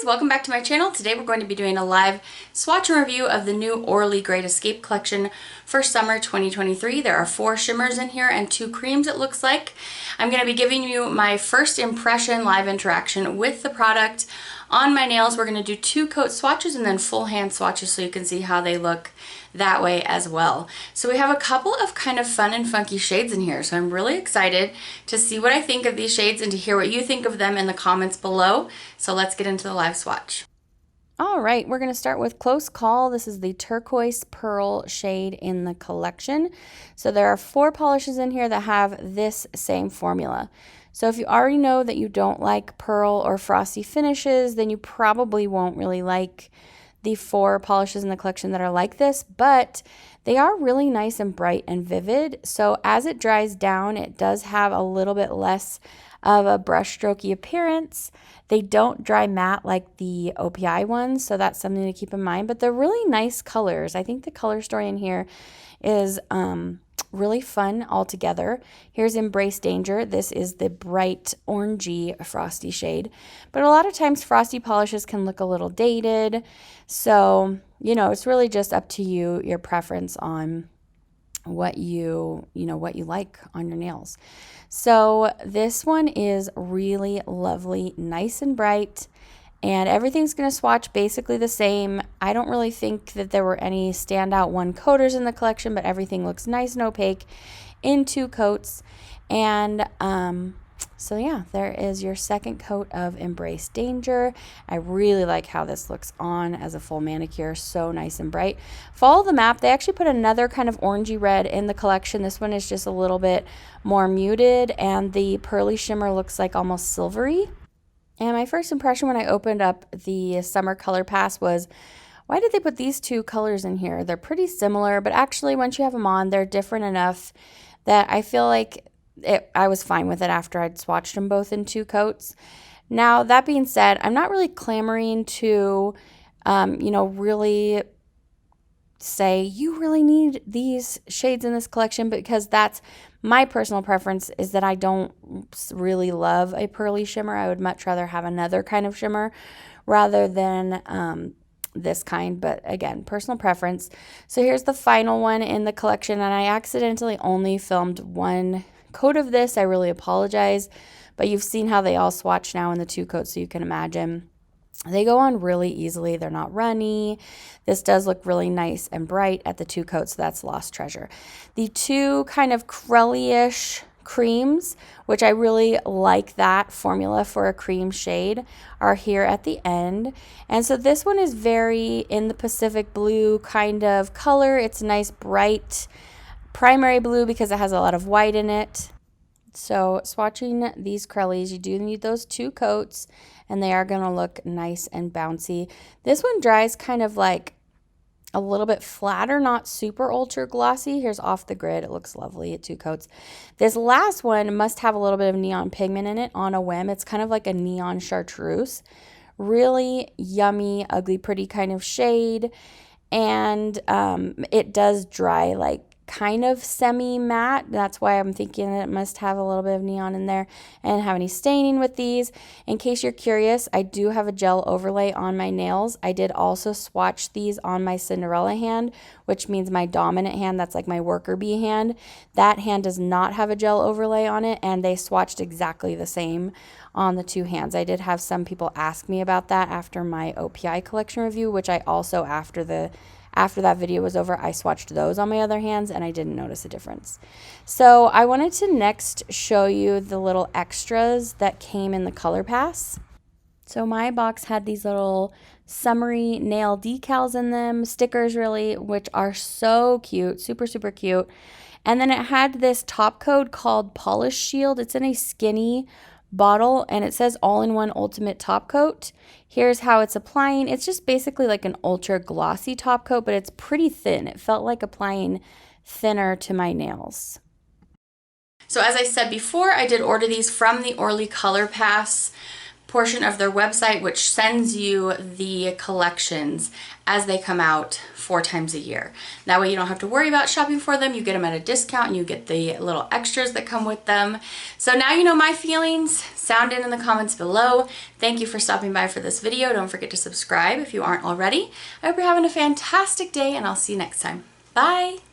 guys, welcome back to my channel. Today we're going to be doing a live swatch and review of the new Orly Great Escape Collection for summer 2023. There are 4 shimmers in here and 2 creams it looks like. I'm going to be giving you my first impression live interaction with the product. On my nails we're going to do 2 coat swatches and then full hand swatches so you can see how they look that way as well. So we have a couple of kind of fun and funky shades in here, so I'm really excited to see what I think of these shades and to hear what you think of them in the comments below. So let's get into the live swatch. All right, we're going to start with Close Call. This is the turquoise pearl shade in the collection. So there are 4 polishes in here that have this same formula. So if you already know that you don't like pearl or frosty finishes, then you probably won't really like the 4 polishes in the collection that are like this, but they are really nice and bright and vivid. So as it dries down, it does have a little bit less of a brush strokey appearance. They don't dry matte like the OPI ones, so that's something to keep in mind, but they're really nice colors. I think the color story in here is really fun altogether. Here's Embrace Danger. This is the bright orangey frosty shade, but a lot of times frosty polishes can look a little dated, so you know, it's really just up to you, your preference on what you like on your nails. So this one is really lovely, nice and bright, and everything's going to swatch basically the same. I don't really think that there were any standout one coaters in the collection, but everything looks nice and opaque in 2 coats. And so yeah, there is your second coat of Embrace Danger. I really like how this looks on as a full manicure, so nice and bright. Follow the map. They actually put another kind of orangey red in the collection. This one is just a little bit more muted, and the pearly shimmer looks like almost silvery. And my first impression when I opened up the Summer Color Pass was, why did they put these 2 colors in here? They're pretty similar, but actually once you have them on, they're different enough that I feel like I was fine with it after I'd swatched them both in 2 coats. Now, that being said, I'm not really clamoring to, really say you really need these shades in this collection, because that's my personal preference, is that I don't really love a pearly shimmer. I would much rather have another kind of shimmer rather than this kind, but again, personal preference. So here's the final one in the collection, and I accidentally only filmed 1 coat of this. I really apologize, but you've seen how they all swatch now in the 2 coats, so you can imagine they go on really easily. They're not runny. This does look really nice and bright at the 2 coats, so that's Lost Treasure. The 2 kind of crelly-ish creams, which I really like that formula for a cream shade, are here at the end. And so this one is very in the Pacific blue kind of color. It's nice bright primary blue because it has a lot of white in it. So swatching these crellies, you do need those 2 coats, and they are going to look nice and bouncy. This one dries kind of like a little bit flatter, not super ultra glossy. Here's Off the Grid. It looks lovely at 2 coats. This last one must have a little bit of neon pigment in it on a whim. It's kind of like a neon chartreuse. Really yummy, ugly, pretty kind of shade. And it does dry like kind of semi-matte. That's why I'm thinking that it must have a little bit of neon in there. And have any staining with these. In case you're curious, I do have a gel overlay on my nails. I did also swatch these on my Cinderella hand, which means my dominant hand, that's like my worker bee hand. That hand does not have a gel overlay on it, and they swatched exactly the same on the 2 hands. I did have some people ask me about that after my OPI collection review, which I also, after that video was over, I swatched those on my other hands, and I didn't notice a difference. So I wanted to next show you the little extras that came in the Color Pass. So my box had these little summery nail decals in them, stickers really, which are so cute, super, super cute. And then it had this top coat called Polish Shield. It's in a skinny bottle, and it says all-in-one ultimate top coat. Here's how it's applying. It's just basically like an ultra glossy top coat, but it's pretty thin. It felt like applying thinner to my nails. So as I said before, I did order these from the Orly Color Pass portion of their website, which sends you the collections as they come out 4 times a year. That way you don't have to worry about shopping for them. You get them at a discount and you get the little extras that come with them. So now you know my feelings. Sound in the comments below. Thank you for stopping by for this video. Don't forget to subscribe if you aren't already. I hope you're having a fantastic day and I'll see you next time. Bye!